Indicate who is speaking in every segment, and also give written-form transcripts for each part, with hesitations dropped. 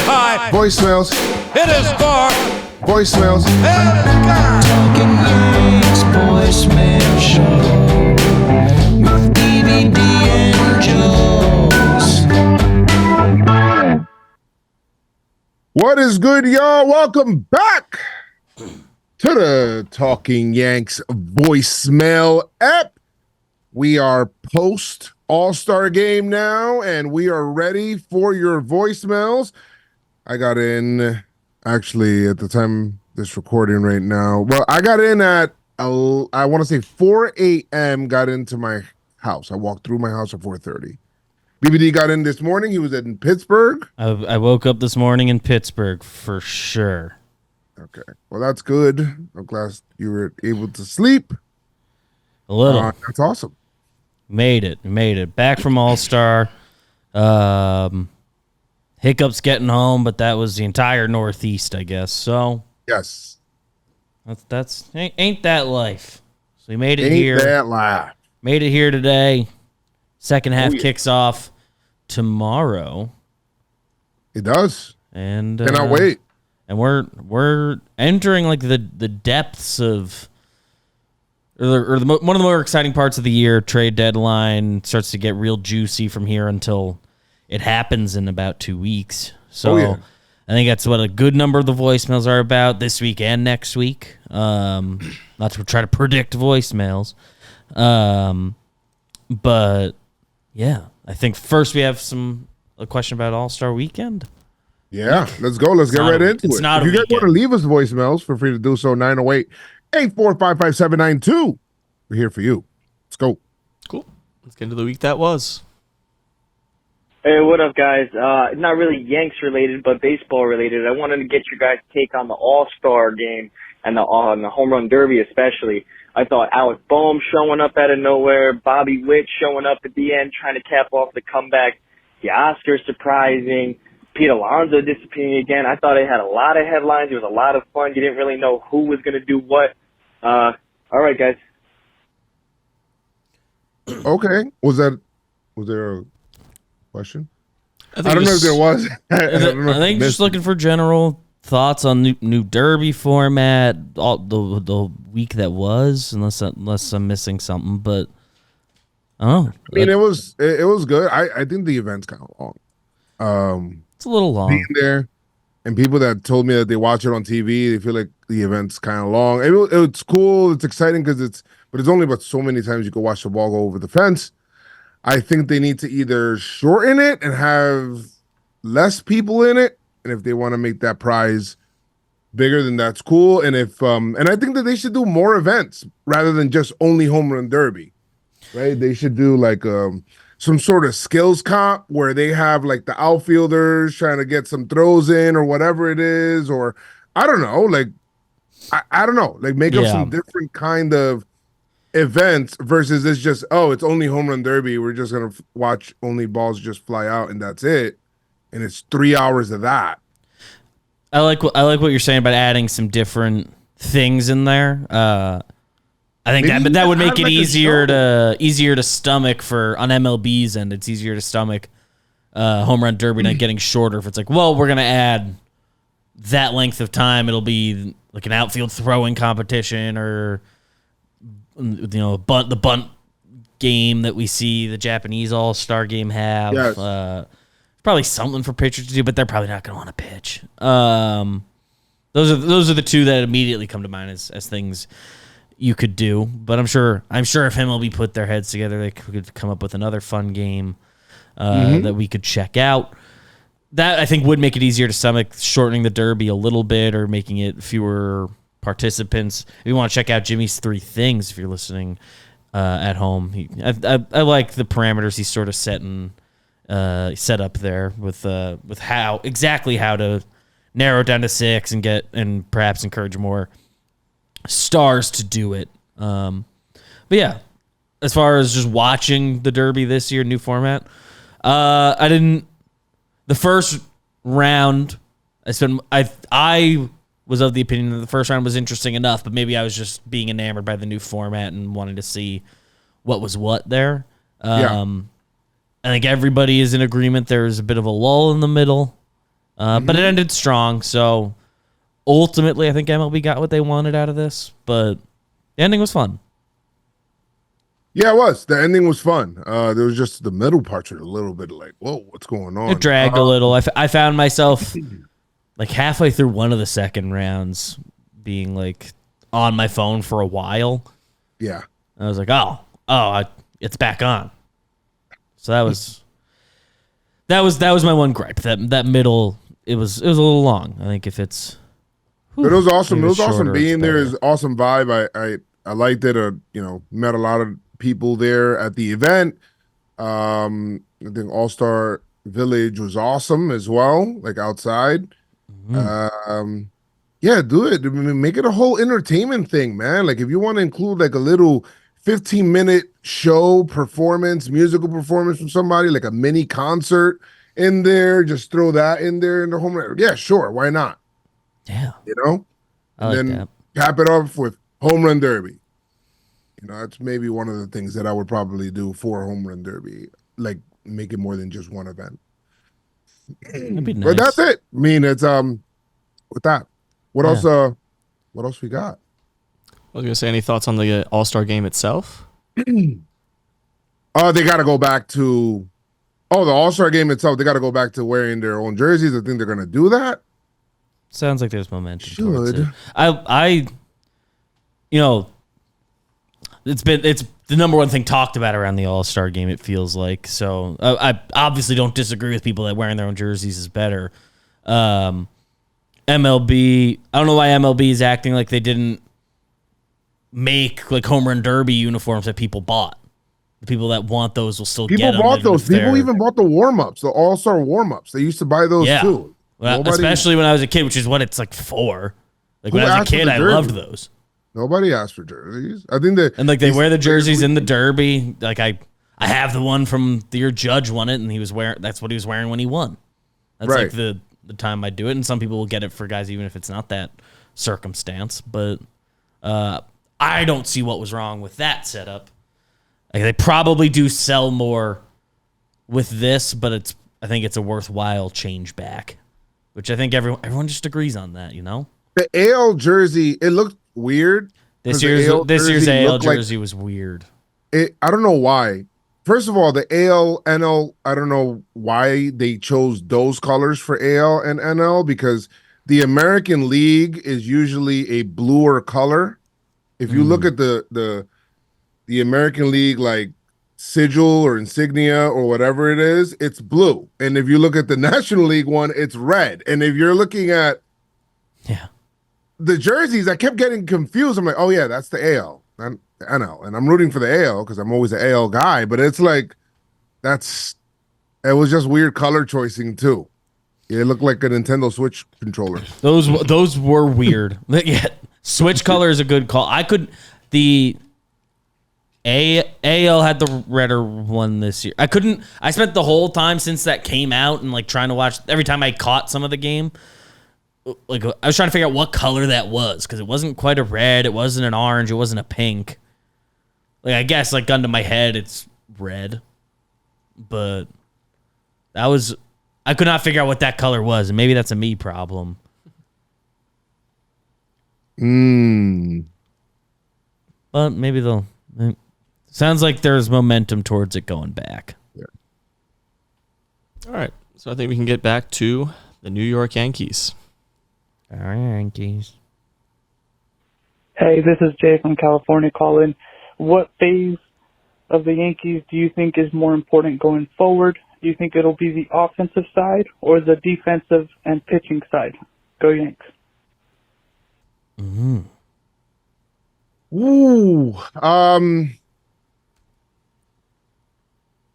Speaker 1: high.
Speaker 2: Voicemails.
Speaker 1: It is far.
Speaker 2: Voicemails.
Speaker 1: And it is God.
Speaker 3: Talkin' Yanks voicemail show with BBD and Joez.
Speaker 2: What is good, y'all? Welcome back to the Talking Yanks voicemail app. We are post All-Star game now, and we are ready for your voicemails. I got in, actually, at the time this recording right now. Well, I got in at, I want to say 4 a.m., got into my house. I walked through my house at 4:30. BBD got in this morning. He was in Pittsburgh.
Speaker 4: I woke up this morning in Pittsburgh for sure.
Speaker 2: Okay. Well, that's good. I'm glad you were able to sleep.
Speaker 4: A little.
Speaker 2: That's awesome.
Speaker 4: Made it. Back from All-Star. Hiccups getting home, but that was the entire Northeast, I guess. So
Speaker 2: Yes.
Speaker 4: that's ain't that life. So we made it
Speaker 2: Ain't
Speaker 4: here.
Speaker 2: that live.
Speaker 4: Made it here today. Second half
Speaker 2: yeah.
Speaker 4: kicks off tomorrow.
Speaker 2: It does.
Speaker 4: And
Speaker 2: Cannot wait.
Speaker 4: And we're entering like the depths of or one of the more exciting parts of the year. Trade deadline starts to get real juicy from here until it happens in about 2 weeks. So
Speaker 2: yeah.
Speaker 4: I think that's what a good number of the voicemails are about this week and next week. Not to try to predict voicemails. But yeah, I think first we have a question about All-Star Weekend.
Speaker 2: Yeah, let's go. Let's get right into it.
Speaker 4: It's not
Speaker 2: if
Speaker 4: a
Speaker 2: you guys want to
Speaker 4: weekend.
Speaker 2: leave us voicemails, feel free to do so. 908-845-5792. We're here for you. Let's go.
Speaker 5: Cool. Let's get into the week that was.
Speaker 6: Hey, what up, guys? Not really Yanks related, but baseball related. I wanted to get your guys' take on the All-Star game and the home run derby especially. I thought Alec Boehm showing up out of nowhere, Bobby Witt showing up at the end trying to cap off the comeback, the Oscars surprising, Pete Alonso disappearing again. I thought it had a lot of headlines. It was a lot of fun. You didn't really know who was going to do what. All right, guys.
Speaker 2: Okay. Was there a question?
Speaker 5: I
Speaker 2: I don't know if there was.
Speaker 4: I think just looking for general thoughts on new derby format, all the week that was, unless I'm missing something. But I don't know.
Speaker 2: I mean, it was good. I think the event's kind of long.
Speaker 4: It's a little long.
Speaker 2: Being there, and people that told me that they watch it on TV, they feel like the event's kind of long. It's cool. It's exciting but it's only but so many times you can watch the ball go over the fence. I think they need to either shorten it and have less people in it, and if they want to make that prize bigger, then that's cool. And if and I think that they should do more events rather than just only home run derby, right? They should do like some sort of skills comp where they have like the outfielders trying to get some throws in or whatever it is, or I don't know, like I don't know, like make up some different kind of events versus it's just, it's only home run derby. We're just gonna watch only balls just fly out and that's it, and it's 3 hours of that.
Speaker 4: I like what you're saying about adding some different things in there. I think that would make it easier to stomach on MLB's end. It's easier to stomach home run derby not getting shorter. If it's like, well, we're gonna add that length of time, it'll be like an outfield throwing competition or the bunt game that we see the Japanese All-Star game have.
Speaker 2: Yes.
Speaker 4: Probably something for pitchers to do, but they're probably not going to want to pitch. Those are the two that immediately come to mind as things you could do. But I'm sure if MLB put their heads together, they could come up with another fun game that we could check out. That I think would make it easier to stomach, shortening the derby a little bit or making it fewer participants. If you want to check out Jimmy's 3 things, if you're listening at home, I like the parameters he's sort of set up there with how to narrow it down to 6 and perhaps encourage more stars to do it. But yeah, as far as just watching the Derby this year, new format, the first round, I was of the opinion that the first round was interesting enough, but maybe I was just being enamored by the new format and wanting to see what was what there. I think everybody is in agreement. There's a bit of a lull in the middle. But it ended strong. So ultimately, I think MLB got what they wanted out of this. But the ending was fun.
Speaker 2: Yeah, it was. The ending was fun. There was just the middle parts were a little bit like, whoa, what's going on?
Speaker 4: It dragged a little. I found myself like halfway through one of the second rounds being like on my phone for a while.
Speaker 2: Yeah.
Speaker 4: I was like, it's back on. So that was my one gripe. That middle, it was a little long. I think if it's,
Speaker 2: But it was awesome. It was awesome
Speaker 4: shorter,
Speaker 2: being
Speaker 4: it's
Speaker 2: there.
Speaker 4: better.
Speaker 2: Is awesome vibe. I liked it. Met a lot of people there at the event. I think All Star Village was awesome as well, like outside. Yeah, do it. I mean, make it a whole entertainment thing, man. Like if you want to include like a little 15-minute show performance, musical performance from somebody, like a mini concert in there, just throw that in there in the home run. Yeah, sure. Why not?
Speaker 4: Yeah.
Speaker 2: You know?
Speaker 4: I like
Speaker 2: And then
Speaker 4: that.
Speaker 2: cap it off with home run derby. That's maybe one of the things that I would probably do for a home run derby, like make it more than just one event.
Speaker 4: That'd be nice.
Speaker 2: But that's it. I mean, it's with that. What else? What else we got?
Speaker 5: I was gonna say, any thoughts on the All-Star game itself?
Speaker 2: They got to go back to. Oh, the All-Star game itself. They got to go back to wearing their own jerseys. I think they're gonna do that.
Speaker 4: Sounds like there's momentum towards
Speaker 2: Should.
Speaker 4: it. I it's the number one thing talked about around the All-Star game, it feels like. So I obviously don't disagree with people that wearing their own jerseys is better. MLB, I don't know why MLB is acting like they didn't make like home run derby uniforms that people bought. The people that want those will still get them.
Speaker 2: People bought
Speaker 4: even
Speaker 2: those.
Speaker 4: if they're-
Speaker 2: People even bought the warm-ups, the All-Star warm-ups. They used to buy those
Speaker 4: Yeah.
Speaker 2: too.
Speaker 4: Well,
Speaker 2: Nobody-
Speaker 4: especially when I was a kid, which is what it's like for. Like
Speaker 2: Who
Speaker 4: when I was a
Speaker 2: asked for
Speaker 4: kid,
Speaker 2: the
Speaker 4: I loved
Speaker 2: jersey?
Speaker 4: those.
Speaker 2: Nobody asked for jerseys. I think that
Speaker 4: And like they wear the jerseys in the derby. Like I have the one from the year Judge won it, and he was wearing. That's what he was wearing when he won. That's
Speaker 2: Right.
Speaker 4: like the time I do it, and some people will get it for guys even if it's not that circumstance. But I don't see what was wrong with that setup. Like they probably do sell more with this, but I think it's a worthwhile change back, which I think everyone just agrees on that. You know,
Speaker 2: the AL jersey, it looked weird.
Speaker 4: this
Speaker 2: 'cause the
Speaker 4: year's
Speaker 2: jersey
Speaker 4: AL
Speaker 2: looked like
Speaker 4: jersey was weird.
Speaker 2: I don't know why. First of all, the AL, NL, I don't know why they chose those colors for AL and NL because the American League is usually a bluer color. If you look at the American League like sigil or insignia or whatever it is, it's blue. And if you look at the National League one, it's red. And if you're looking at
Speaker 4: Yeah.
Speaker 2: the jerseys, I kept getting confused. I'm like, oh yeah, that's the AL, not the NL, and I'm rooting for the AL because I'm always an AL guy. But it's like it was just weird color choicing too. It looked like a Nintendo Switch controller.
Speaker 4: Those were weird. Yeah, switch color is a good call. The AL had the redder one this year. I spent the whole time since that came out and like trying to watch every time I caught some of the game. Like I was trying to figure out what color that was because it wasn't quite a red, it wasn't an orange, it wasn't a pink. Like I guess like gun to my head, it's red, but I could not figure out what that color was, and maybe that's a me problem. But maybe they'll. Sounds like there's momentum towards it going back.
Speaker 5: All right, so I think we can get back to the New York Yankees.
Speaker 4: Yankees.
Speaker 7: Hey, this is Jay from California calling. What phase of the Yankees do you think is more important going forward? Do you think it'll be the offensive side or the defensive and pitching side? Go Yanks.
Speaker 2: Ooh,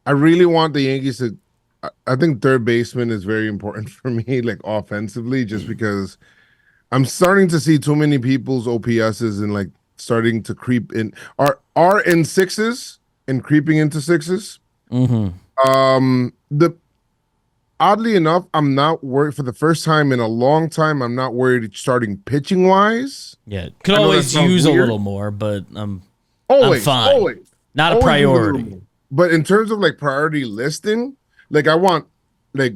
Speaker 2: I really want the Yankees to. I think third baseman is very important for me, like offensively, just because I'm starting to see too many people's OPSs and like starting to creep in are in sixes and creeping into sixes. The oddly enough, I'm not worried for the first time in a long time. I'm not worried starting pitching wise.
Speaker 4: Yeah, could
Speaker 2: I know
Speaker 4: always
Speaker 2: that sounds
Speaker 4: use a
Speaker 2: weird.
Speaker 4: little more, but I'm
Speaker 2: Always,
Speaker 4: fine.
Speaker 2: always.
Speaker 4: Not a
Speaker 2: Always use
Speaker 4: priority.
Speaker 2: little more. But in terms of like priority listing, like I want like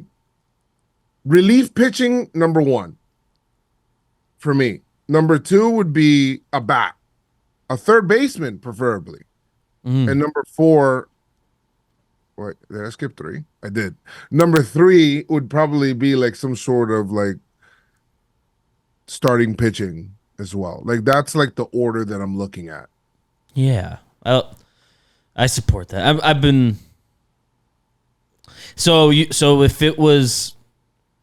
Speaker 2: relief pitching, number one for me. Number two would be a bat, a third baseman, preferably. And number four, wait, did I skip three? I did. Number three would probably be like some sort of like starting pitching as well. Like that's like the order that I'm looking at.
Speaker 4: Yeah, I support that. I've been so if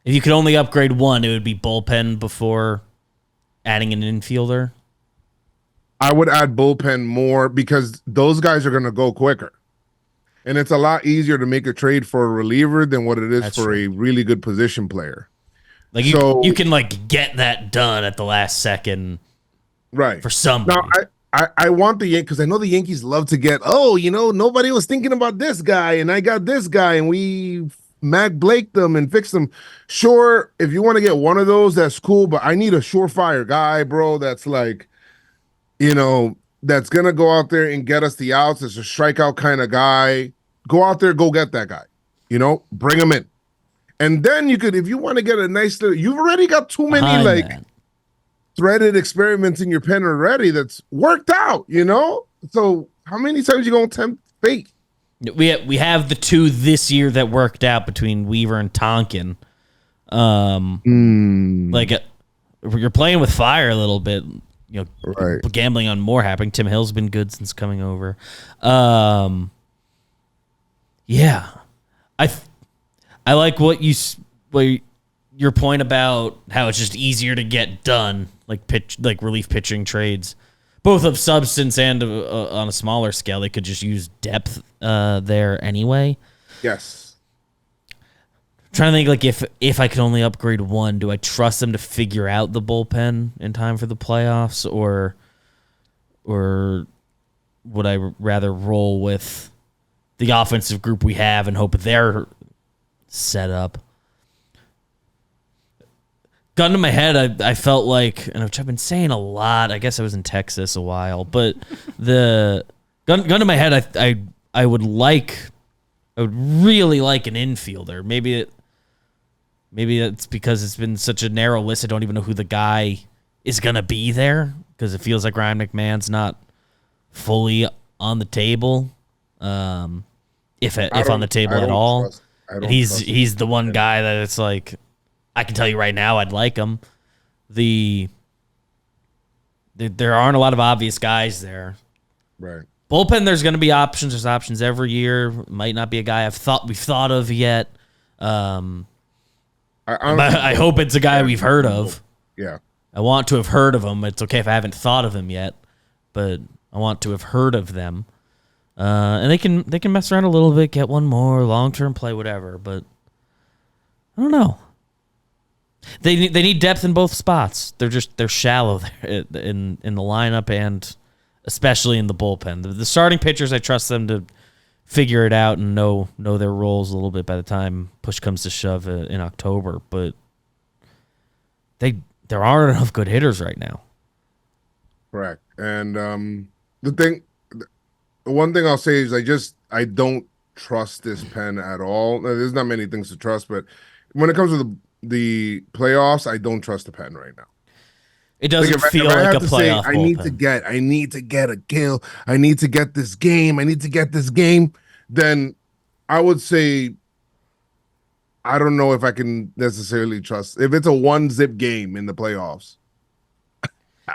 Speaker 4: you could only upgrade one, it would be bullpen before adding an infielder.
Speaker 2: I would add bullpen more because those guys are going to go quicker. And it's a lot easier to make a trade for a reliever than what it is
Speaker 4: That's
Speaker 2: for
Speaker 4: true.
Speaker 2: a really good position player.
Speaker 4: Like you can like get that done at the last second,
Speaker 2: right?
Speaker 4: For somebody.
Speaker 2: Now I want the Yankees because I know the Yankees love to get. Oh, nobody was thinking about this guy, and I got this guy, and we Mac Blake them and fix them. Sure, if you want to get one of those, that's cool. But I need a surefire guy, bro. That's like, that's gonna go out there and get us the outs. It's a strikeout kind of guy. Go out there, go get that guy. Bring him in. And then you could, if you want to get a nice little, you've already got too many threaded experiments in your pen already that's worked out, So how many times you gonna tempt fate?
Speaker 4: We have the two this year that worked out between Weaver and Talkin. You're playing with fire a little bit.
Speaker 2: Right.
Speaker 4: Gambling on more happening. Tim Hill's been good since coming over. Yeah, I like your point about how it's just easier to get done, like relief pitching trades, both of substance and on a smaller scale. They could just use depth there anyway.
Speaker 2: Yes.
Speaker 4: Trying to think, like, if I could only upgrade one, do I trust them to figure out the bullpen in time for the playoffs, or would I rather roll with the offensive group we have and hope they're set up? Gun to my head, I felt like, and which I've been saying a lot. I guess I was in Texas a while, but the gun to my head, I would really like an infielder. Maybe it's because it's been such a narrow list. I don't even know who the guy is gonna be there because it feels like Ryan McMahon's not fully on the table. If on the table at all. He's the one guy that it's like, I can tell you right now, I'd like him. There aren't a lot of obvious guys there.
Speaker 2: Right.
Speaker 4: Bullpen, there's going to be options. There's options every year. Might not be a guy we've thought of yet. I hope it's a guy we've heard of.
Speaker 2: Yeah.
Speaker 4: I want to have heard of him. It's okay if I haven't thought of him yet, but I want to have heard of them. And they can mess around a little bit, get one more, long-term play, whatever. But I don't know. They need depth in both spots. They're shallow there in the lineup and especially in the bullpen. The starting pitchers, I trust them to figure it out and know their roles a little bit by the time push comes to shove in October. But there aren't enough good hitters right now.
Speaker 2: Correct. And the one thing I'll say is I don't trust this pen at all. Now, there's not many things to trust, but when it comes to the playoffs, I don't trust the pen right now.
Speaker 4: It doesn't feel like a playoff bullpen.
Speaker 2: I need to get a kill. I need to get this game. Then I would say I don't know if I can necessarily trust if it's a 1-zip game in the playoffs. I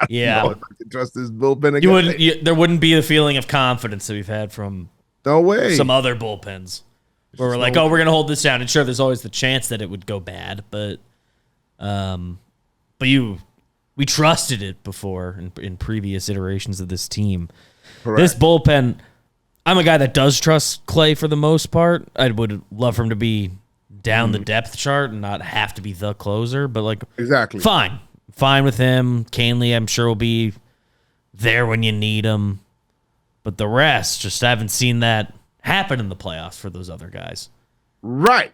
Speaker 2: don't know if I can trust this bullpen again.
Speaker 4: There wouldn't be the feeling of confidence that we've had from
Speaker 2: no way
Speaker 4: some other bullpens. Where we're like, we're going to hold this down. And sure, there's always the chance that it would go bad, but we trusted it before in previous iterations of this team.
Speaker 2: Correct.
Speaker 4: This bullpen, I'm a guy that does trust Clay for the most part. I would love for him to be down the depth chart and not have to be the closer, but
Speaker 2: exactly
Speaker 4: fine with him. Canley, I'm sure, will be there when you need him, but the rest, just haven't seen that happen in the playoffs for those other guys.
Speaker 2: Right.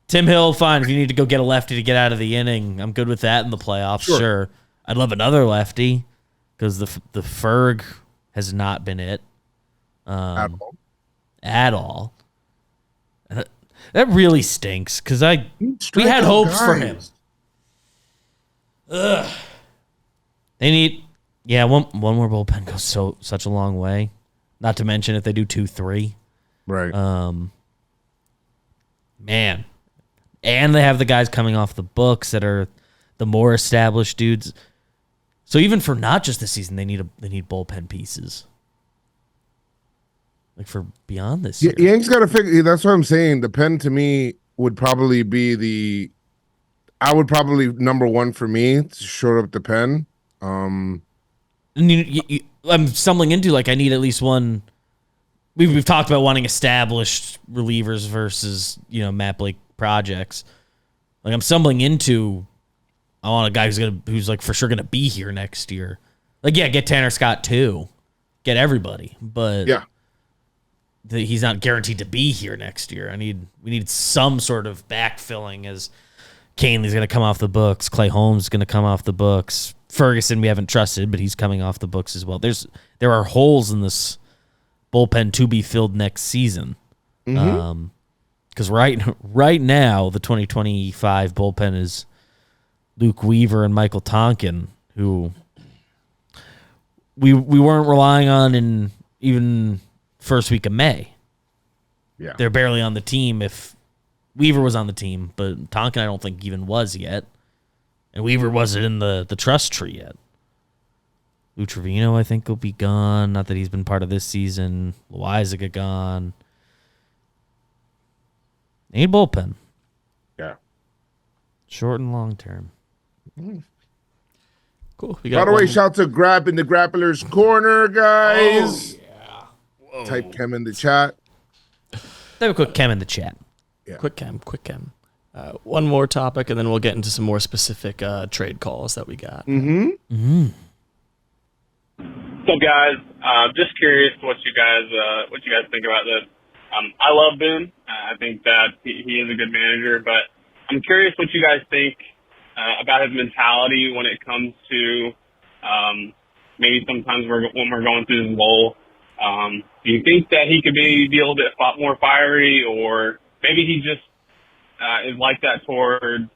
Speaker 4: Tim Hill, fine. If you need to go get a lefty to get out of the inning, I'm good with that in the playoffs. Sure. I'd love another lefty because the Ferg has not been it
Speaker 2: at all.
Speaker 4: At all. That really stinks because we
Speaker 2: Strike
Speaker 4: had
Speaker 2: out
Speaker 4: hopes for him.
Speaker 2: guys.
Speaker 4: Ugh. They need, one more bullpen goes such a long way. Not to mention if they do 2-3.
Speaker 2: Right.
Speaker 4: Man. And they have the guys coming off the books that are the more established dudes. So even for not just the season, they need bullpen pieces. Like for beyond this year.
Speaker 2: Yanks got to figure. That's what I'm saying. The pen to me would probably be I would probably number one for me to shore up the pen.
Speaker 4: And I'm stumbling into like I need at least one. We've talked about wanting established relievers versus Matt Blake projects. Like I'm stumbling into, I want a guy who's like for sure gonna be here next year. Like get Tanner Scott too, get everybody, but he's not guaranteed to be here next year. We need some sort of backfilling as Canley's gonna come off the books, Clay Holmes is gonna come off the books. Ferguson we haven't trusted, but he's coming off the books as well. There are holes in this bullpen to be filled next season. Because right now the 2025 bullpen is Luke Weaver and Michael Tonkin, who we weren't relying on in even first week of May.
Speaker 2: Yeah,
Speaker 4: they're barely on the team. If Weaver was on the team, but Tonkin I don't think even was yet, and Weaver wasn't in the trust tree yet. Lou Trevino, I think, will be gone. Not that he's been part of this season. Loizaga gone. Need bullpen.
Speaker 2: Yeah.
Speaker 4: Short and long term.
Speaker 5: Cool.
Speaker 2: By the way, shout to Grab in the Grappler's Corner, guys.
Speaker 5: Oh, yeah.
Speaker 2: Type Chem in the chat.
Speaker 4: Have a quick Chem in the chat.
Speaker 2: Yeah.
Speaker 5: Quick Chem. One more topic, and then we'll get into some more specific trade calls that we got.
Speaker 8: So guys, just curious what you guys think about this. I love Boone. I think that he is a good manager, but I'm curious what you guys think about his mentality when it comes to maybe sometimes when we're going through this lull. Do you think that he could be a little bit more fiery, or maybe he just is like that toward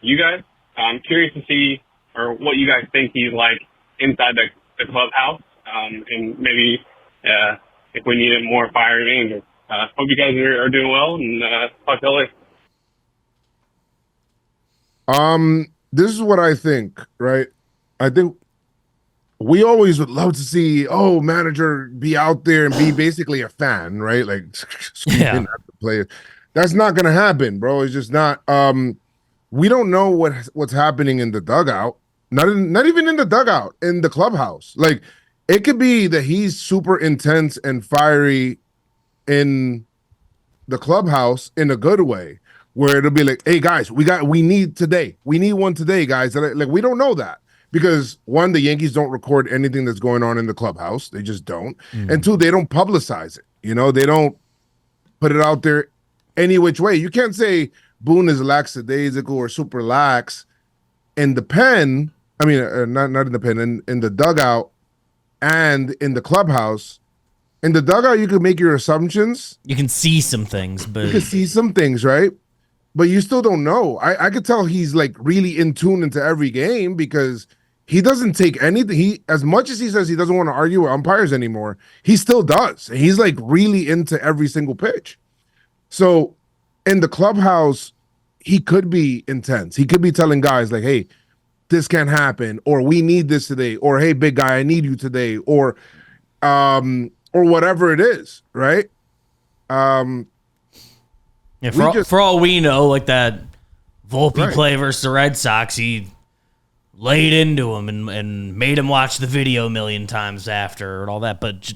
Speaker 8: you guys? I'm curious to see or what you guys think he's like inside the clubhouse, and maybe if we need a more fiery manager. Hope you guys are doing well, and talk to you later.
Speaker 2: This is what I think, right? I think we always would love to see, manager be out there and be basically a fan, right? Like, screaming at the player. That's not going to happen, bro. It's just not. We don't know what's happening in the dugout. Not even in the dugout, in the clubhouse. Like, it could be that he's super intense and fiery in the clubhouse in a good way, where it'll be like, hey guys, we need one today, guys. Like, we don't know that because one, the Yankees don't record anything that's going on in the clubhouse. They just don't. And two, they don't publicize it. They don't put it out there any which way. You can't say Boone is lackadaisical or super lax in the pen. I mean, not in the pen, in the dugout and in the clubhouse. In the dugout, you can make your assumptions.
Speaker 4: You can see some things, but
Speaker 2: you can see some things, right? But you still don't know. I could tell he's like really in tune into every game because he doesn't take anything. As much as he says he doesn't want to argue with umpires anymore, he still does. He's like really into every single pitch. So in the clubhouse, he could be intense. He could be telling guys like, hey, this can't happen, or we need this today, or hey, big guy, I need you today, or whatever it is, right?
Speaker 4: For all we know, like that Volpe play versus the Red Sox, he laid into him and made him watch the video a million times after and all that. But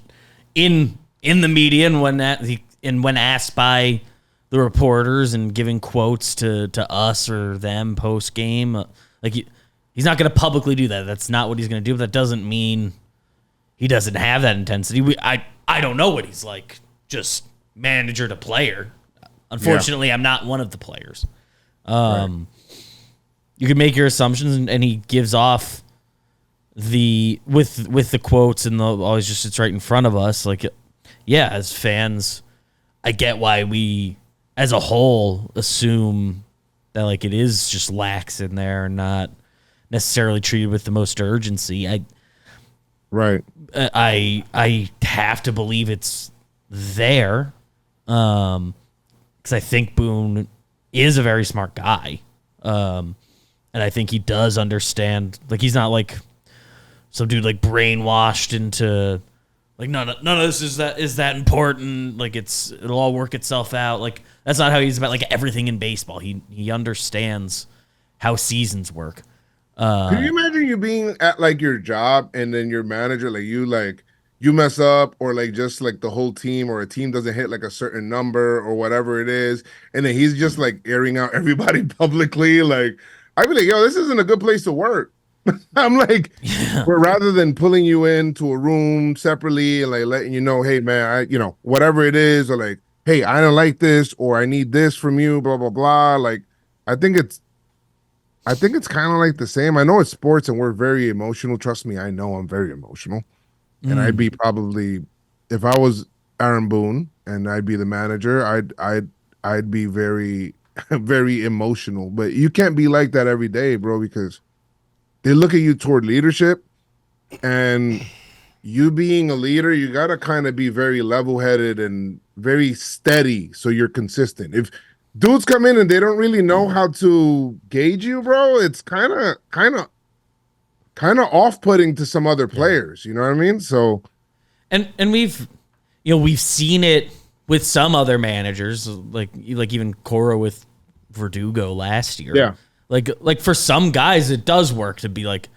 Speaker 4: in the media and when asked by the reporters and giving quotes to us or them post game, like he's not going to publicly do that. That's not what he's going to do. But that doesn't mean he doesn't have that intensity. I don't know what he's like, just manager to player. Unfortunately, I'm not one of the players. You can make your assumptions, and he gives off with the quotes and always just it's right in front of us. Like, yeah, as fans, I get why we as a whole assume that like it is just lax in there and not necessarily treated with the most urgency. I have to believe it's there, because I think Boone is a very smart guy, and I think he does understand. Like he's not like some dude like brainwashed into like none of this is that important. Like it'll all work itself out. Like that's not how he's about like everything in baseball. He understands how seasons work.
Speaker 2: Can you imagine you being at like your job and then your manager, like you mess up, or like just like the whole team or a team doesn't hit like a certain number or whatever it is, and then he's just like airing out everybody publicly. Like I'd be like, yo, this isn't a good place to work. I'm like, but rather than pulling you into a room separately and like letting you know, hey man, whatever it is, or like, hey, I don't like this, or I need this from you, blah blah blah. Like, I think it's kind of like the same. I know it's sports and we're very emotional. Trust me, I know I'm very emotional, and I'd be probably, if I was Aaron Boone and I'd be the manager, I'd be very very emotional. But you can't be like that every day, bro, because they look at you toward leadership, and you being a leader, you got to kind of be very level-headed and very steady so you're consistent. If dudes come in and they don't really know how to gauge you, bro, it's kind of off-putting to some other players, you know what I mean? So
Speaker 4: and we've seen it with some other managers, like even Cora with Verdugo last year.
Speaker 2: Yeah.
Speaker 4: Like for some guys, it does work to be like,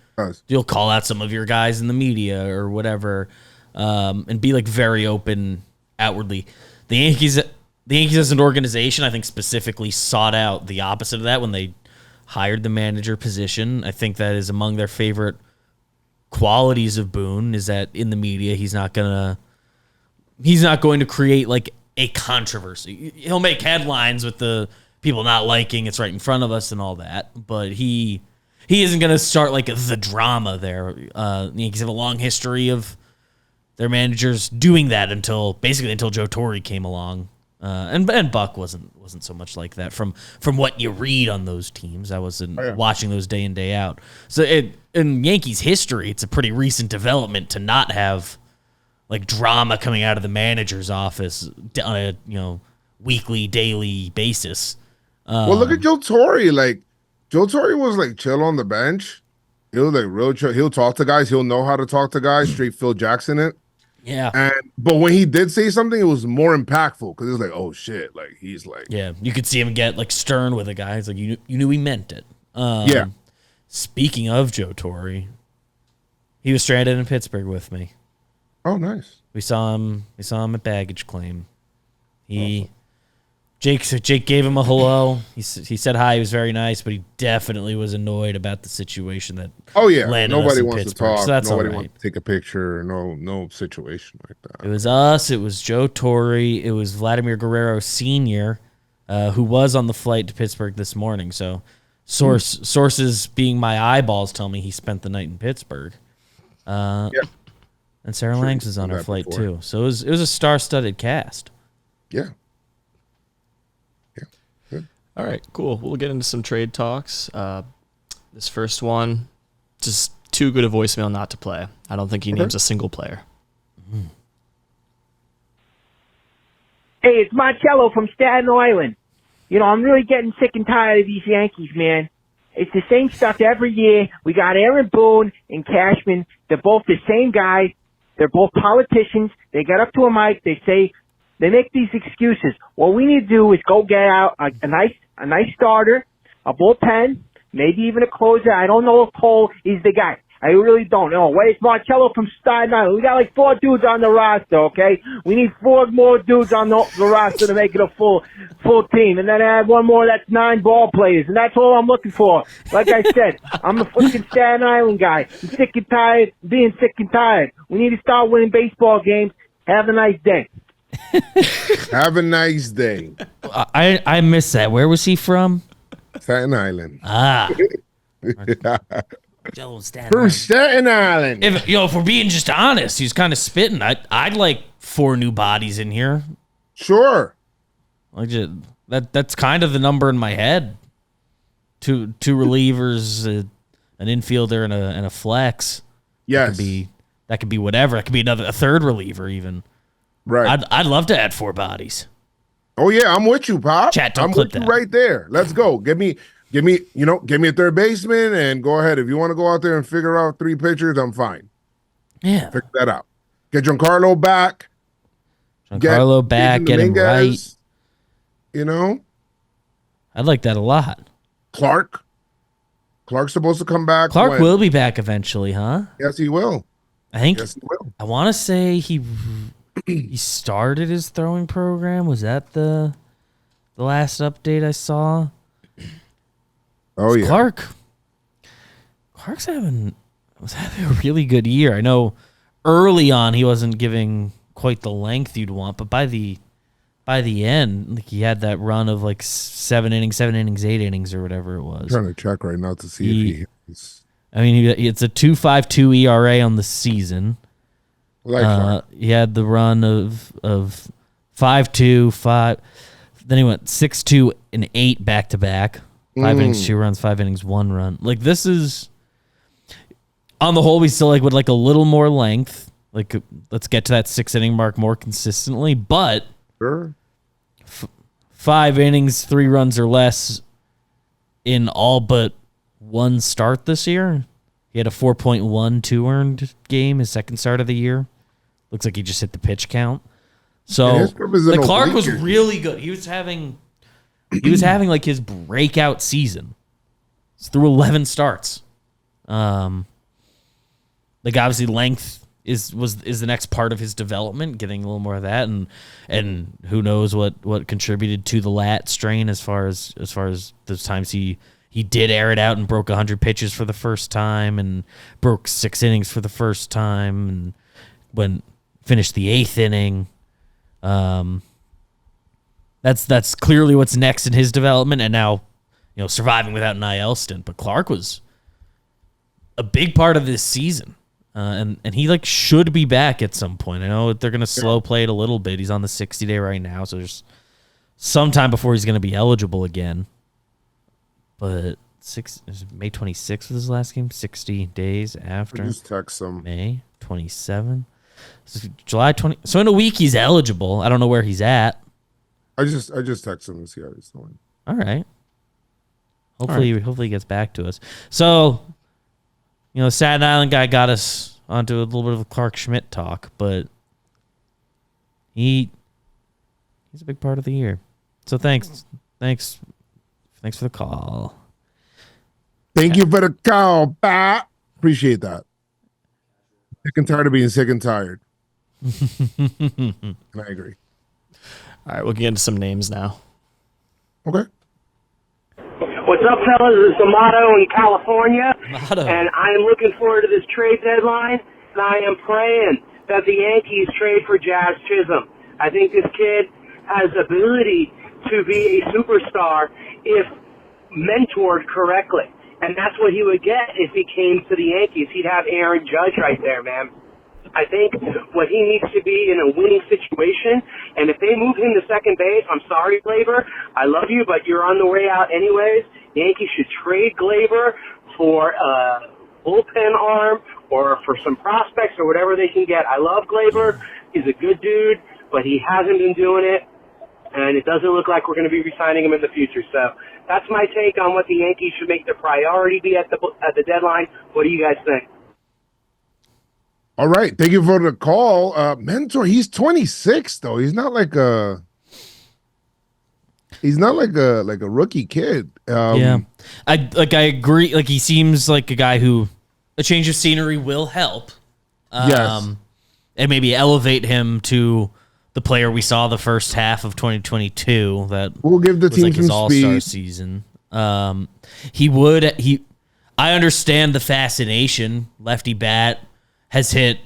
Speaker 4: you'll call out some of your guys in the media or whatever, and be like very open outwardly. The Yankees as an organization, I think specifically sought out the opposite of that when they hired the manager position. I think that is among their favorite qualities of Boone, is that in the media, he's not going to create like a controversy. He'll make headlines with the people not liking it's right in front of us and all that, but he isn't going to start like the drama there. The Yankees have a long history of their managers doing that until Joe Torre came along, and Buck wasn't so much like that from what you read on those teams. I wasn't watching those day in day out. So in Yankees history, it's a pretty recent development to not have like drama coming out of the manager's office on a weekly, daily basis.
Speaker 2: Well, look at Joe Torre. Like, Joe Torre was like chill on the bench. He was like real chill. He'll talk to guys. He'll know how to talk to guys. Straight Phil Jackson it.
Speaker 4: Yeah.
Speaker 2: But when he did say something, it was more impactful because it was like, oh shit, like he's like,
Speaker 4: yeah, you could see him get like stern with a guy. It's like you knew he meant it.
Speaker 2: Yeah.
Speaker 4: Speaking of Joe Torre, he was stranded in Pittsburgh with me.
Speaker 2: Oh, nice.
Speaker 4: We saw him at baggage claim. Jake gave him a hello. He said hi. He was very nice, but he definitely was annoyed about the situation that.
Speaker 2: Oh yeah,
Speaker 4: landed
Speaker 2: nobody
Speaker 4: us in
Speaker 2: wants
Speaker 4: Pittsburgh,
Speaker 2: to talk.
Speaker 4: so that's
Speaker 2: Nobody
Speaker 4: all right.
Speaker 2: wants to take a picture. No situation like that.
Speaker 4: It was us. It was Joe Torre. It was Vladimir Guerrero Sr., who was on the flight to Pittsburgh this morning. So, sources being my eyeballs tell me he spent the night in Pittsburgh.
Speaker 2: Yeah.
Speaker 4: And Sarah Langs was on her flight too. So it was a star-studded cast.
Speaker 2: Yeah.
Speaker 5: All right, cool. We'll get into some trade talks. This first one, just too good a voicemail not to play. I don't think he names a single player.
Speaker 9: Hey, it's Marcello from Staten Island. I'm really getting sick and tired of these Yankees, man. It's the same stuff every year. We got Aaron Boone and Cashman. They're both the same guys. They're both politicians. They get up to a mic. They make these excuses. What we need to do is go get out a nice starter, a bullpen, maybe even a closer. I don't know if Cole is the guy. I really don't know. Where's Marcello from Staten Island? We got like 4 dudes on the roster, okay? We need 4 more dudes on the roster to make it a full team. And then add 1 more, that's 9 ball players. And that's all I'm looking for. Like I said, I'm a fucking Staten Island guy. I'm sick and tired of being sick and tired. We need to start winning baseball games. Have a nice day.
Speaker 2: Have a nice day.
Speaker 4: I missed that. Where was he from?
Speaker 2: Staten Island.
Speaker 4: From
Speaker 2: Staten Island.
Speaker 4: If we're being just honest, he's kind of spitting. I'd like 4 new bodies in here.
Speaker 2: Sure.
Speaker 4: Like that's kind of the number in my head. Two relievers, an infielder, and a flex.
Speaker 2: Yes.
Speaker 4: That could be whatever. That could be a third reliever even.
Speaker 2: Right.
Speaker 4: I'd love to add 4 bodies.
Speaker 2: Oh yeah, I'm with you, Pop.
Speaker 4: Chat, don't
Speaker 2: I'm
Speaker 4: clip
Speaker 2: with you
Speaker 4: that.
Speaker 2: right there. Let's go. Give me a third baseman and go ahead. If you want to go out there and figure out 3 pitchers, I'm fine.
Speaker 4: Yeah.
Speaker 2: Figure that out. Get Giancarlo back.
Speaker 4: Giancarlo back, get him right.
Speaker 2: You know?
Speaker 4: I'd like that a lot.
Speaker 2: Clarke's supposed to come back.
Speaker 4: Clarke
Speaker 2: when?
Speaker 4: will be back eventually, huh?
Speaker 2: Yes, he will.
Speaker 4: I think.
Speaker 2: Yes, he will.
Speaker 4: I want to say he started his throwing program. Was that the last update I saw?
Speaker 2: Oh yeah.
Speaker 4: Clarke's was having a really good year. I know early on he wasn't giving quite the length you'd want, but by the end, like he had that run of like 7 innings, 8 innings, or whatever it was.
Speaker 2: I'm trying to check right now to see if he's.
Speaker 4: I mean, it's a 2.52 ERA on the season. He had the run of 5.2, 5. Then he went 6.2 and 8 back to back. 5 innings, 2 runs, 5 innings, 1 run. Like this is on the whole, we still would like a little more length. Like let's get to that 6 inning mark more consistently, but
Speaker 2: Sure.
Speaker 4: 5 innings, 3 runs or less in all but 1 start this year. He had a 4.12 earned game, his second start of the year. Looks like he just hit the pitch count. So Clarke was really good. He was having like his breakout season. It's through 11 starts. Like obviously length is the next part of his development, getting a little more of that, and who knows what contributed to the lat strain as far as those times he did air it out and broke 100 pitches for the first time and broke 6 innings for the first time and finished the 8th inning. That's clearly what's next in his development, and now surviving without an IL stint. But Clarke was a big part of this season. And he should be back at some point. I know they're going to slow play it a little bit. He's on the 60-day right now, so there's some time before he's going to be eligible again. But May 26th was his last game, 60 days after.
Speaker 2: Just text him.
Speaker 4: May 27. So July 20. So in a week he's eligible. I don't know where he's at.
Speaker 2: I just text him to see how he's doing.
Speaker 4: All right. Hopefully he gets back to us. So Staten Island guy got us onto a little bit of a Clarke Schmidt talk, but he's a big part of the year. So thanks for the call.
Speaker 2: Thank you for the call, Pat. Appreciate that. Sick and tired of being sick and tired. And I agree.
Speaker 5: All right, we'll get into some names now.
Speaker 2: Okay.
Speaker 10: What's up, fellas? It's Amato in California,
Speaker 4: Amato.
Speaker 10: and I am looking forward to this trade deadline, and I am praying that the Yankees trade for Jazz Chisholm. I think this kid has ability to be a superstar if mentored correctly, and that's what he would get if he came to the Yankees. He'd have Aaron Judge right there, man. I think what he needs to be in a winning situation, and if they move him to second base, I'm sorry, Gleyber, I love you, but you're on the way out anyways. The Yankees should trade Gleyber for a bullpen arm or for some prospects or whatever they can get. I love Gleyber. He's a good dude, but he hasn't been doing it, and it doesn't look like we're going to be re-signing him in the future. So that's my take on what the Yankees should make the priority be at the deadline. What do you guys think?
Speaker 2: All right. Thank you for the call. Mentor, he's 26 though. He's not like a rookie kid.
Speaker 4: Yeah. I agree. Like he seems like a guy who a change of scenery will help.
Speaker 2: Yes.
Speaker 4: And maybe elevate him to the player we saw the first half of 2022 that
Speaker 2: we'll give the
Speaker 4: was
Speaker 2: team
Speaker 4: like his
Speaker 2: some
Speaker 4: all-star
Speaker 2: speed.
Speaker 4: season. I understand the fascination. Lefty bat has hit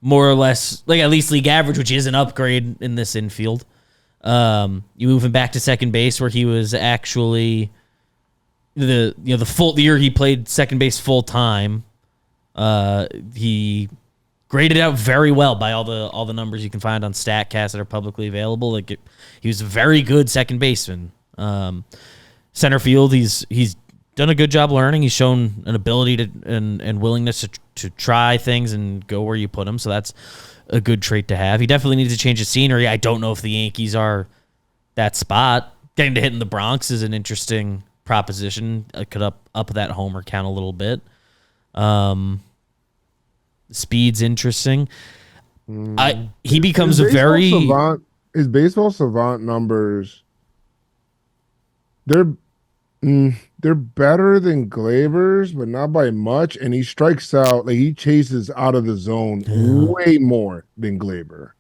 Speaker 4: more or less like at least league average, which is an upgrade in this infield. You move him back to second base where he was actually the year he played second base full time. He graded out very well by all the numbers you can find on StatCast that are publicly available. Like He was a very good second baseman. Center field, he's done a good job learning. He's shown an ability to and willingness to try things and go where you put him. So that's a good trait to have. He definitely needs to change the scenery. I don't know if the Yankees are that spot. Getting to hit in the Bronx is an interesting proposition. It could up that homer count a little bit. Speed's interesting. He becomes a very
Speaker 2: his baseball savant numbers. They're better than Glaber's, but not by much. And he strikes out, like he chases out of the zone way more than Glaber.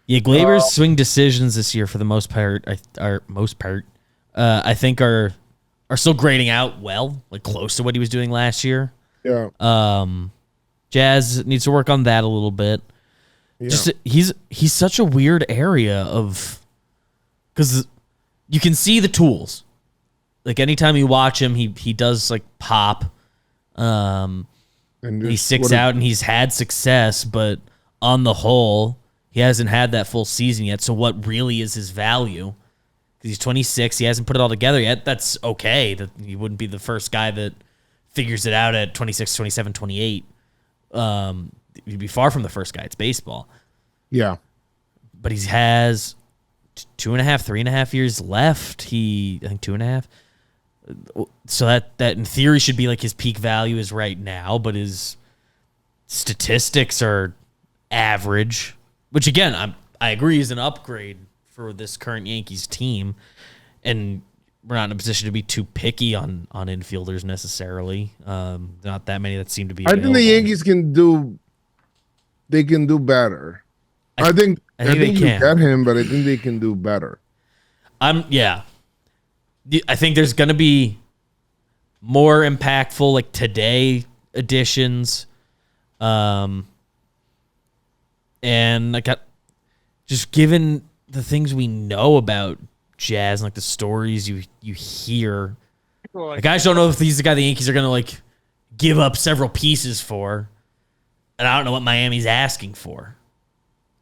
Speaker 4: Yeah, Glaber's swing decisions this year, for the most part, I think are still grading out well, like close to what he was doing last year.
Speaker 2: Yeah.
Speaker 4: Jazz needs to work on that a little bit.
Speaker 2: Yeah.
Speaker 4: Just he's such a weird area because you can see the tools. Like anytime you watch him, he does like pop. And he sticks out and he's had success, but on the whole, he hasn't had that full season yet. So what really is his value? Because he's 26, he hasn't put it all together yet. That's okay. That he wouldn't be the first guy that figures it out at 26, 27, 28. He'd be far from the first guy. It's baseball.
Speaker 2: Yeah.
Speaker 4: But he has 2.5, 3.5 years left. I think 2.5. So that in theory should be like his peak value is right now, but his statistics are average, which again, I agree is an upgrade for this current Yankees team. And we're not in a position to be too picky on infielders necessarily. Not that many that seem to be available.
Speaker 2: I think the Yankees can do better. I think
Speaker 4: they
Speaker 2: you
Speaker 4: can
Speaker 2: get him, but I think they can do better.
Speaker 4: I think there's going to be more impactful, like today additions. And like just given the things we know about Jazz and like the stories you hear, like I just don't know if he's the guy the Yankees are going to like give up several pieces for. And I don't know what Miami's asking for.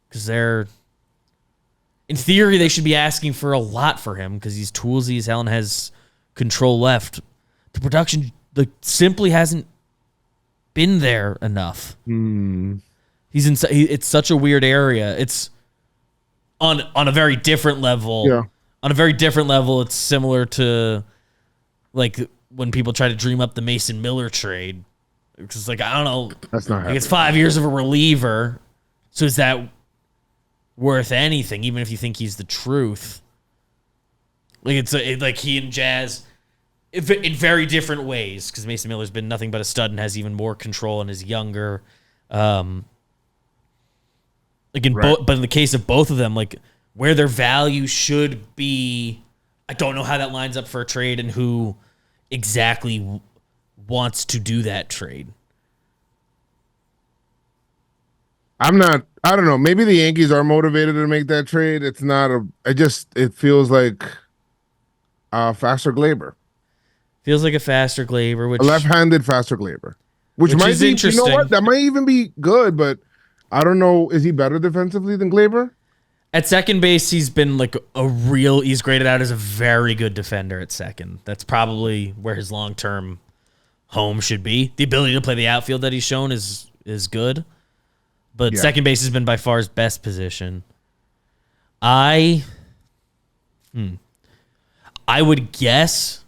Speaker 4: Because in theory, they should be asking for a lot for him because he's toolsy as hell and has control left. The production simply hasn't been there enough. It's such a weird area. It's on a very different level.
Speaker 2: Yeah.
Speaker 4: On a very different level, it's similar to like when people try to dream up the Mason Miller trade. Because like I don't know,
Speaker 2: that's not happening.
Speaker 4: It's 5 years of a reliever. So is that worth anything, even if you think he's the truth? Like like he and Jazz, in very different ways. Because Mason Miller's been nothing but a stud and has even more control and is younger. But in the case of both of them, like where their value should be, I don't know how that lines up for a trade and who exactly wants to do that trade.
Speaker 2: I don't know. Maybe the Yankees are motivated to make that trade. It's not it feels like a faster Glaber.
Speaker 4: Feels like a faster Glaber,
Speaker 2: a left-handed faster Glaber. Which might be interesting. You know what? That might even be good, but I don't know. Is he better defensively than Glaber?
Speaker 4: At second base, he's been like he's graded out as a very good defender at second. That's probably where his long-term home should be. The ability to play the outfield that he's shown is good. But second base has been by far his best position. I would guess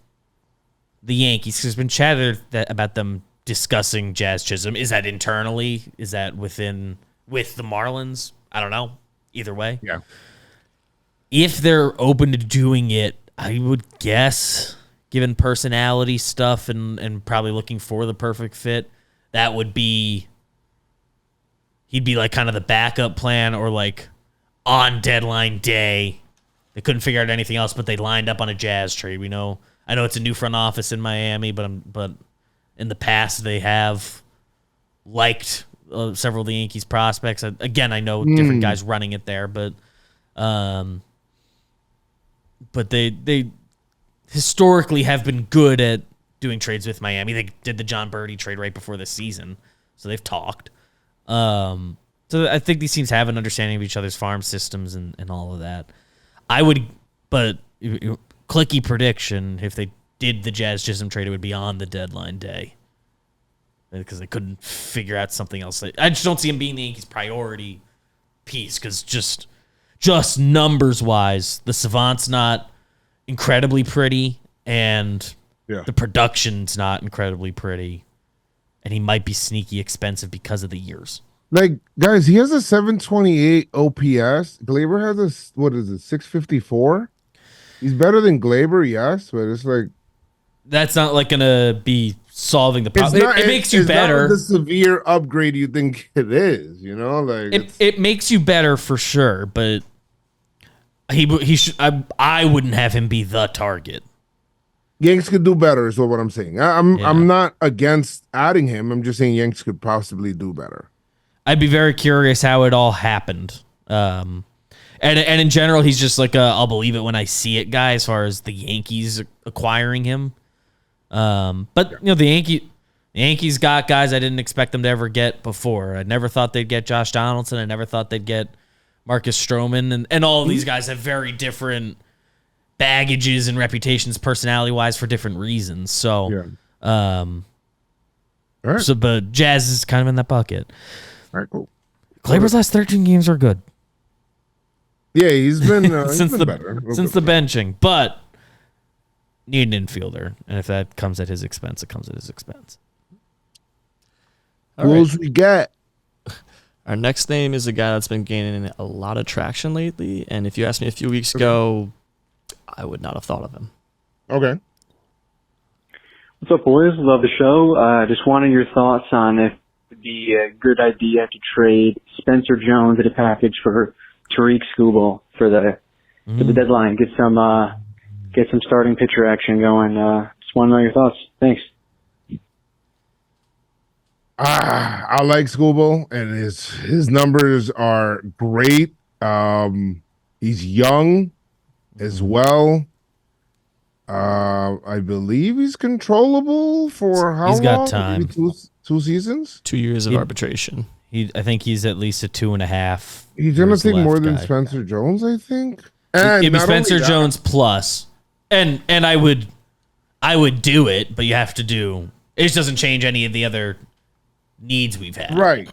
Speaker 4: the Yankees, because there's been chatter about them discussing Jazz Chisholm. Is that internally? Is that with the Marlins? I don't know. Either way.
Speaker 2: Yeah.
Speaker 4: If they're open to doing it, I would guess, given personality stuff and probably looking for the perfect fit, that would be... He'd be like kind of the backup plan, or like on deadline day, they couldn't figure out anything else, but they lined up on a Jazz trade. I know it's a new front office in Miami, but in the past they have liked several of the Yankees prospects. Again, I know different guys running it there, but they historically have been good at doing trades with Miami. They did the John Birdie trade right before the season, so they've talked. So I think these teams have an understanding of each other's farm systems and all of that. I would But clicky prediction: if they did the Jazz Chisholm trade, it would be on the deadline day because they couldn't figure out something else. I just don't see him being the Yankees' priority piece because just numbers wise, the Savant's not incredibly pretty, and the production's not incredibly pretty, and he might be sneaky expensive because of the years.
Speaker 2: Like, guys, he has a 728 OPS. Glaber has a 654. He's better than Glaber, yes, but it's like
Speaker 4: that's not like gonna be solving the problem. It makes you better.
Speaker 2: Not the severe upgrade you think it is, you know, like
Speaker 4: it makes you better for sure, but he should. I wouldn't have him be the target.
Speaker 2: Yanks could do better, is what I'm saying. I'm not against adding him. I'm just saying Yanks could possibly do better.
Speaker 4: I'd be very curious how it all happened. And in general, he's just like I'll believe it when I see it guy as far as the Yankees acquiring him. But you know, the Yankees got guys I didn't expect them to ever get before. I never thought they'd get Josh Donaldson. I never thought they'd get Marcus Stroman. And all of these guys have very different baggages and reputations personality-wise for different reasons. So,
Speaker 2: all right.
Speaker 4: So, but Jazz is kind of in that bucket.
Speaker 2: All right, cool.
Speaker 4: Glaber's last 13 games are good.
Speaker 2: Yeah, he's been
Speaker 4: since the
Speaker 2: better.
Speaker 4: benching, but need an infielder, and if that comes at his expense, it comes at his expense.
Speaker 5: All right.
Speaker 2: Rules we get.
Speaker 5: Our next name is a guy that's been gaining a lot of traction lately, and if you asked me a few weeks ago, I would not have thought of him.
Speaker 2: Okay.
Speaker 11: What's up, boys? Love the show. Just wanted your thoughts on if it would be a good idea to trade Spencer Jones at a package for Tarik Skubal for the deadline. Get some starting pitcher action going. Just want to know your thoughts. Thanks.
Speaker 2: I like Skubal, and his numbers are great. He's young as well. I believe he's controllable for how long?
Speaker 4: He's got time.
Speaker 2: Maybe two seasons?
Speaker 5: 2 years of arbitration.
Speaker 4: I think he's at least a 2.5.
Speaker 2: He's going to take more than Spencer Jones, I think. And
Speaker 4: it'd be Spencer Jones plus. And I would do it, but you have to do it. Just doesn't change any of the other needs we've had.
Speaker 2: Right.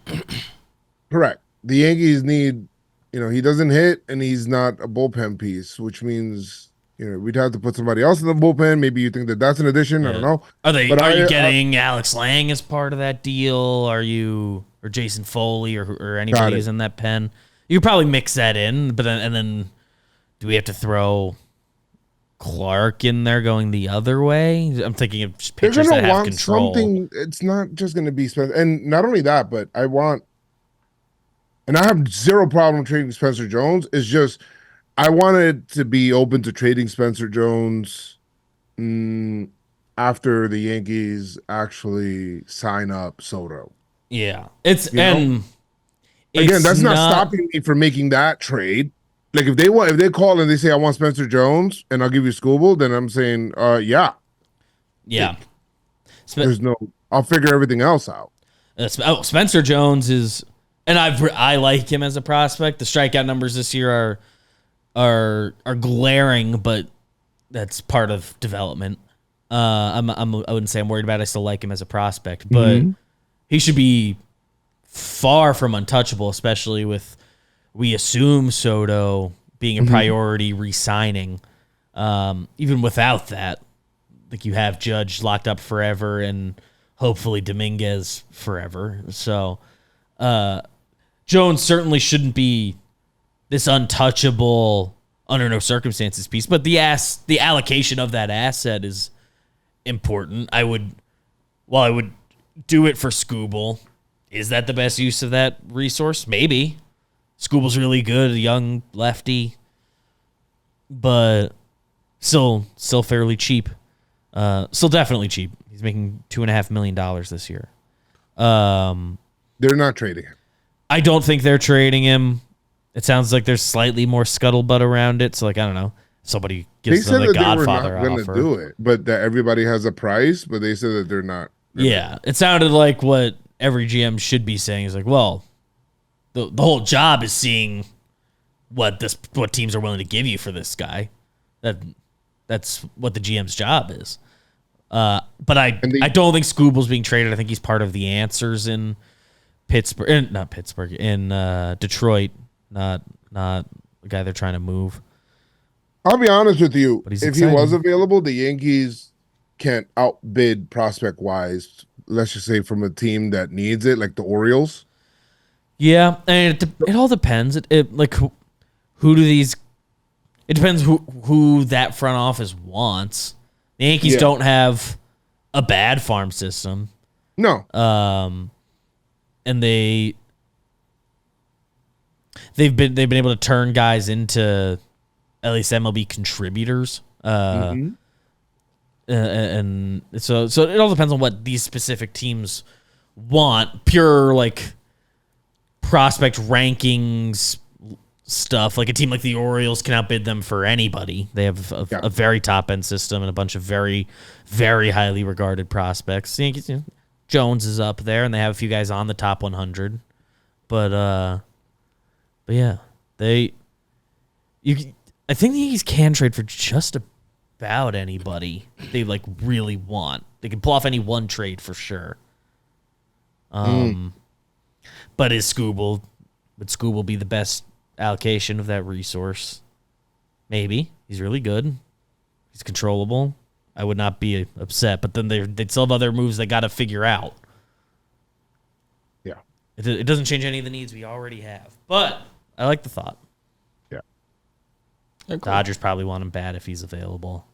Speaker 2: Correct. The Yankees need, he doesn't hit and he's not a bullpen piece, which means, we'd have to put somebody else in the bullpen. Maybe you think that that's an addition. I don't know.
Speaker 4: Are you getting Alex Lang as part of that deal? Are you, or Jason Foley or anybody who's in that pen? You could probably mix that in, but then do we have to throw Clarke in there going the other way? I'm thinking of pitchers that have control.
Speaker 2: It's not just going to be Spencer. And not only that, but I have zero problem trading Spencer Jones. It's just I wanted to be open to trading Spencer Jones after the Yankees actually sign up Soto.
Speaker 4: Yeah.
Speaker 2: Again, that's not stopping me from making that trade. Like if they call and they say I want Spencer Jones and I'll give you Skubal, then I'm saying yeah. I'll figure everything else out.
Speaker 4: Spencer Jones is, and I like him as a prospect. The strikeout numbers this year are glaring, but that's part of development. I wouldn't say I'm worried about it. I still like him as a prospect, but he should be far from untouchable, especially with we assume Soto being a priority re-signing. Even without that, like you have Judge locked up forever and hopefully Dominguez forever. So Jones certainly shouldn't be this untouchable under no circumstances piece, but the allocation of that asset is important. I would do it for Skubal. Is that the best use of that resource? Maybe. Skubal's really good, a young lefty, but still fairly cheap. Still definitely cheap. He's making $2.5 million this year.
Speaker 2: They're not trading him.
Speaker 4: I don't think they're trading him. It sounds like there's slightly more scuttlebutt around it. So, I don't know. Somebody gives them the Godfather offer. They said that they were not going to do
Speaker 2: it, but that everybody has a price, but they said that they're not.
Speaker 4: It sounded like what every GM should be saying is like, well, the whole job is seeing what teams are willing to give you for this guy. That's what the GM's job is. But I don't think Skubal's being traded. I think he's part of the answers in Pittsburgh, not Pittsburgh, in Detroit, not the guy they're trying to move.
Speaker 2: I'll be honest with you.
Speaker 4: But he's
Speaker 2: if
Speaker 4: exciting.
Speaker 2: he was available, the Yankees can't outbid prospect wise. Let's just say from a team that needs it, like the Orioles.
Speaker 4: Yeah, and it all depends. It like who do these? It depends who that front office wants. The Yankees don't have a bad farm system.
Speaker 2: No.
Speaker 4: And they've been able to turn guys into at least MLB contributors. And so it all depends on what these specific teams want. Pure like prospect rankings stuff, like a team like the Orioles can outbid them for anybody. They have a very top end system and a bunch of very, very highly regarded prospects. The Yankees, Jones is up there, and they have a few guys on the top 100. But yeah, I think the Yankees can trade for just about anybody they like really want. They can pull off any one trade for sure. But would Skubal be the best allocation of that resource? Maybe. He's really good. He's controllable. I would not be upset, but then they'd still have other moves they got to figure out.
Speaker 2: Yeah.
Speaker 4: It doesn't change any of the needs we already have, but I like the thought.
Speaker 2: Yeah.
Speaker 5: Cool.
Speaker 4: Dodgers probably want him bad if he's available.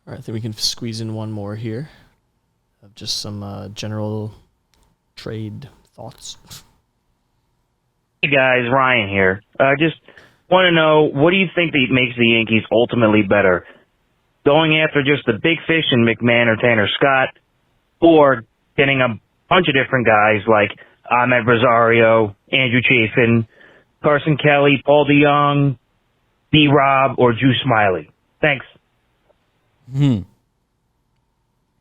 Speaker 5: All right, I think we can squeeze in one more here of just some general trade thoughts.
Speaker 12: Hey guys, Ryan here. Just want to know, what do you think that makes the Yankees ultimately better? Going after just the big fish in McMahon or Tanner Scott, or getting a bunch of different guys like Ahmed Rosario, Andrew Chafin, Carson Kelly, Paul DeYoung, B-Rob, or Drew Smiley? Thanks.
Speaker 2: I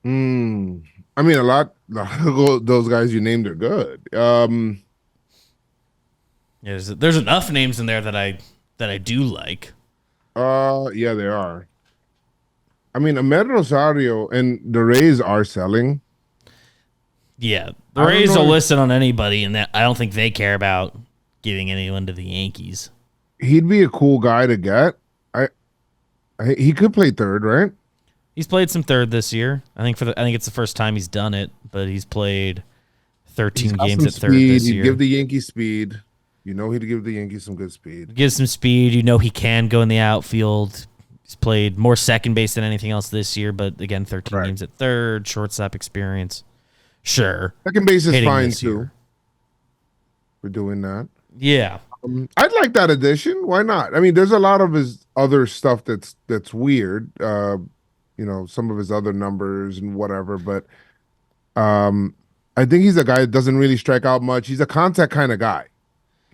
Speaker 2: mean, a lot of those guys you named are good.
Speaker 4: Yeah, there's enough names in there that I do like.
Speaker 2: Yeah, there are. I mean, Ahmed Rosario and the Rays are selling.
Speaker 4: Yeah, the Rays will listen on anybody, and I don't think they care about giving anyone to the Yankees.
Speaker 2: He'd be a cool guy to get. He could play third, right?
Speaker 4: He's played some third this year. I think it's the first time he's done it, but he's played 13 games at third this year.
Speaker 2: He'd give the Yankees speed. He'd give the Yankees some good speed.
Speaker 4: Gives some speed. He can go in the outfield. He's played more second base than anything else this year, but again, 13 games at third, shortstop experience. Sure.
Speaker 2: Second base is fine too.
Speaker 4: Year.
Speaker 2: We're doing that.
Speaker 4: Yeah.
Speaker 2: I'd like that addition. Why not? I mean, there's a lot of his other stuff that's weird. Some of his other numbers and whatever, but I think he's a guy that doesn't really strike out much. He's a contact kind of guy.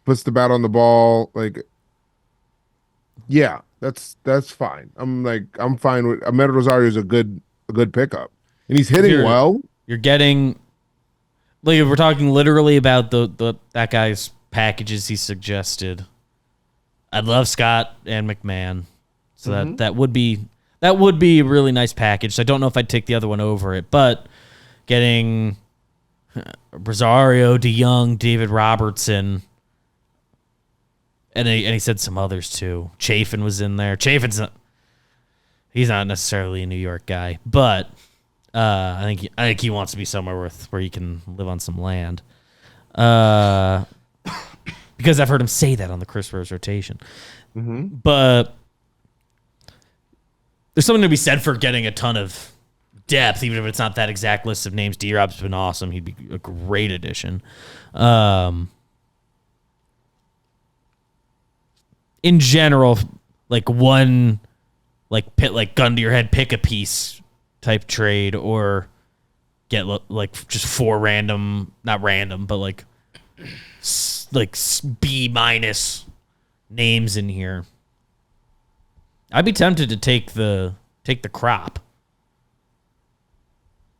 Speaker 2: Puts the bat on the ball, that's fine. I'm fine with Ahmed Rosario is a good pickup, and he's hitting well.
Speaker 4: You're getting, if we're talking literally about that guy's packages he suggested. I'd love Scott and McMahon, so that would be a really nice package. So I don't know if I'd take the other one over it, but getting Rosario, DeYoung, David Robertson. And he said some others too. Chafin was in there. He's not necessarily a New York guy, but I think he wants to be somewhere where he can live on some land. Because I've heard him say that on the Chris Rose rotation. But there's something to be said for getting a ton of depth, even if it's not that exact list of names. D-Rob's been awesome. He'd be a great addition. In general, one gun to your head, pick a piece type trade, or get just four random, not random, but B- names in here. I'd be tempted to take the crop.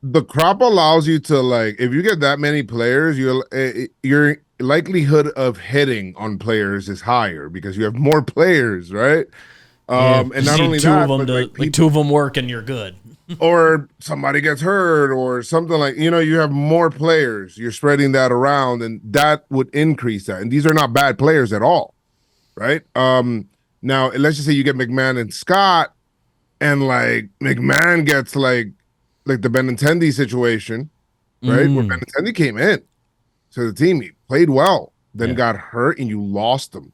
Speaker 2: The crop allows you to if you get that many players, your likelihood of hitting on players is higher because you have more players, right?
Speaker 4: And
Speaker 2: And not only
Speaker 4: two
Speaker 2: that,
Speaker 4: of them
Speaker 2: but like,
Speaker 4: two of them work and you're good.
Speaker 2: or somebody gets hurt or something like, you have more players. You're spreading that around, and that would increase that. And these are not bad players at all, right? Now let's just say you get McMahon and Scott, and like McMahon gets like the Benintendi situation, right? Where Benintendi came in to the team, he played well, then got hurt, and you lost him.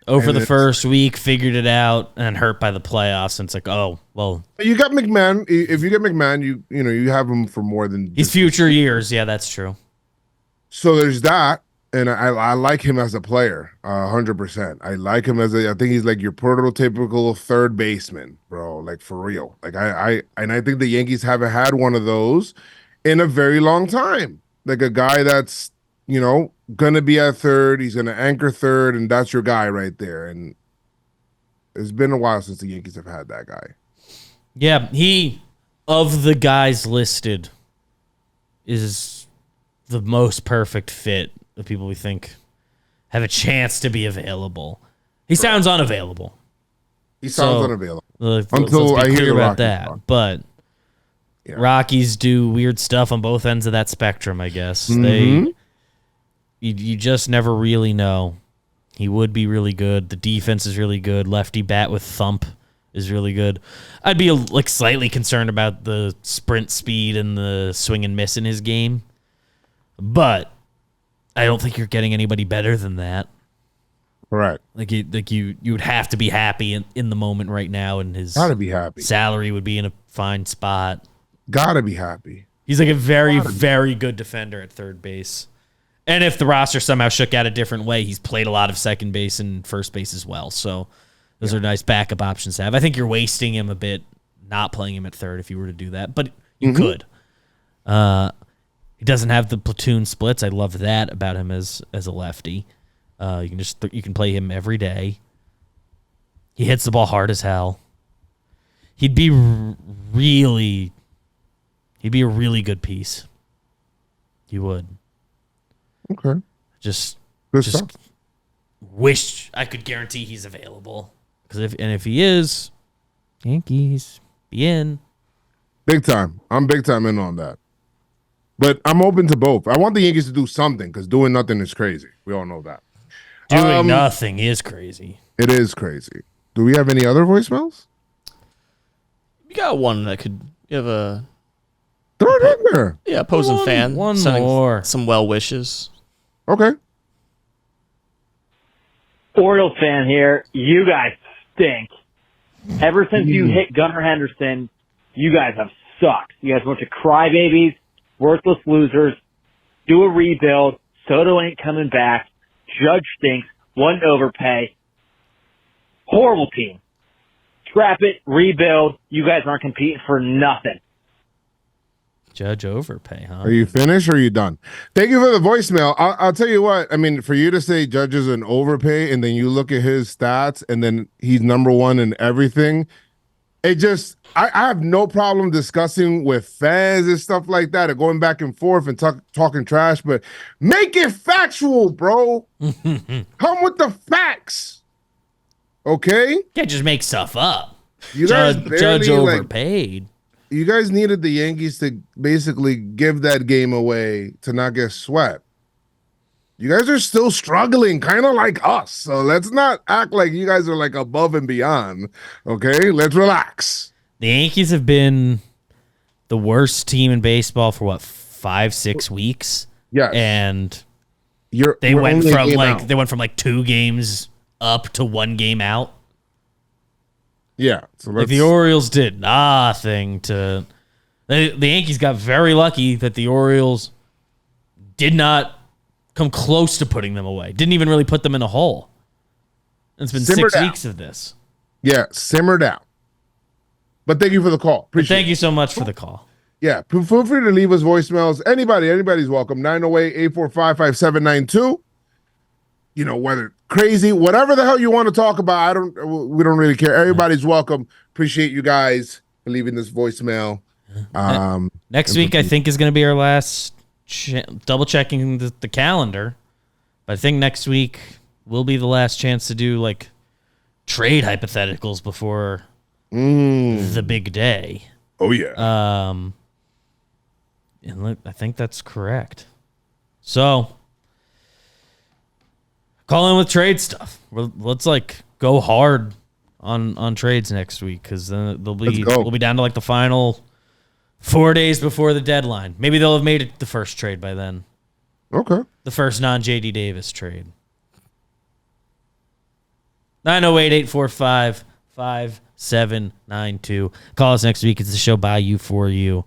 Speaker 4: For the first week, figured it out, and hurt by the playoffs. And it's like, oh, well.
Speaker 2: You got McMahon. If you get McMahon, you have him for more than
Speaker 4: his future years. Yeah, that's true.
Speaker 2: So there's that. And I like him as a player, 100%. I like him I think he's like your prototypical third baseman, bro. Like for real. Like I think the Yankees haven't had one of those in a very long time. Like a guy that's, gonna be at third, he's gonna anchor third, and that's your guy right there. And it's been a while since the Yankees have had that guy.
Speaker 4: Yeah, he, of the guys listed, is the most perfect fit. The people we think have a chance to be available. He sounds unavailable.
Speaker 2: He sounds unavailable.
Speaker 4: Until
Speaker 2: I hear
Speaker 4: about that. Talk. But Rockies do weird stuff on both ends of that spectrum, I guess. You just never really know. He would be really good. The defense is really good. Lefty bat with thump is really good. I'd be slightly concerned about the sprint speed and the swing and miss in his game. But I don't think you're getting anybody better than that.
Speaker 2: Right.
Speaker 4: You would have to be happy in the moment right now, and his
Speaker 2: gotta be happy.
Speaker 4: Salary would be in a fine spot.
Speaker 2: Gotta be happy.
Speaker 4: He's like a very, very good defender at third base. And if the roster somehow shook out a different way, he's played a lot of second base and first base as well. So those are nice backup options to have. I think you're wasting him a bit not playing him at third if you were to do that, but you could. He doesn't have the platoon splits. I love that about him as a lefty. You can play him every day. He hits the ball hard as hell. He'd be a really good piece. He would.
Speaker 2: Okay.
Speaker 4: Just
Speaker 2: stuff.
Speaker 4: Wish I could guarantee he's available. If he is, Yankees be in.
Speaker 2: Big time. I'm big time in on that. But I'm open to both. I want the Yankees to do something because doing nothing is crazy. We all know that.
Speaker 4: Doing nothing is crazy.
Speaker 2: It is crazy. Do we have any other voicemails?
Speaker 5: You got one that could give a...
Speaker 2: Throw it in there.
Speaker 5: Yeah, opposing fan.
Speaker 4: One more.
Speaker 5: Some well wishes.
Speaker 2: Okay.
Speaker 13: Orioles fan here. You guys stink. Ever since you hit Gunnar Henderson, you guys have sucked. You guys are a bunch of crybabies, worthless losers. Do a rebuild. Soto ain't coming back. Judge stinks. One overpay. Horrible team. Scrap it. Rebuild. You guys aren't competing for nothing.
Speaker 4: Judge overpay, huh?
Speaker 2: Are you finished or are you done? Thank you for the voicemail. I'll tell you what. I mean, for you to say Judge is an overpay and then you look at his stats and then he's number one in everything, it just, I have no problem discussing with fans and stuff like that or going back and forth and talking trash, but make it factual, bro. Come with the facts. Okay?
Speaker 4: Can't just make stuff up.
Speaker 2: You guys
Speaker 4: Judge overpaid.
Speaker 2: You guys needed the Yankees to basically give that game away to not get swept. You guys are still struggling, kind of like us. So let's not act like you guys are like above and beyond. Okay? Let's relax.
Speaker 4: The Yankees have been the worst team in baseball for 5-6 weeks.
Speaker 2: Yeah.
Speaker 4: And they went from 2 games up to 1 game out.
Speaker 2: Yeah. So
Speaker 4: the Orioles did nothing to... The Yankees got very lucky that the Orioles did not come close to putting them away. Didn't even really put them in a hole. It's been 6 weeks of this.
Speaker 2: Yeah, simmer down. But thank you for the call.
Speaker 4: Thank you so much for the call.
Speaker 2: Yeah, feel free to leave us voicemails. Anybody's welcome. 908-845-5792. You know, whether crazy, whatever the hell you want to talk about, we don't really care. Everybody's welcome. Appreciate you guys for leaving this voicemail.
Speaker 4: Next week, I think, is going to be our last double checking the calendar. But I think next week will be the last chance to do trade hypotheticals before the big day.
Speaker 2: Oh yeah.
Speaker 4: And look, I think that's correct. So, call in with trade stuff. Let's go hard on trades next week because then we'll be down to the final 4 days before the deadline. Maybe they'll have made it the first trade by then.
Speaker 2: Okay.
Speaker 4: The first non-JD Davis trade. 908-845-5792. Call us next week. It's the show by you for you.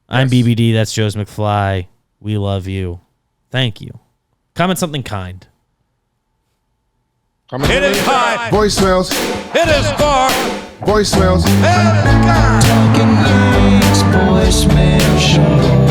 Speaker 4: I'm BBD. That's Joe's McFly. We love you. Thank you. Comment something kind.
Speaker 1: Hit it high.
Speaker 2: Voicemails.
Speaker 1: Hit it far.
Speaker 2: Voicemails.
Speaker 1: Hit it
Speaker 3: Talking Yanks voicemail show.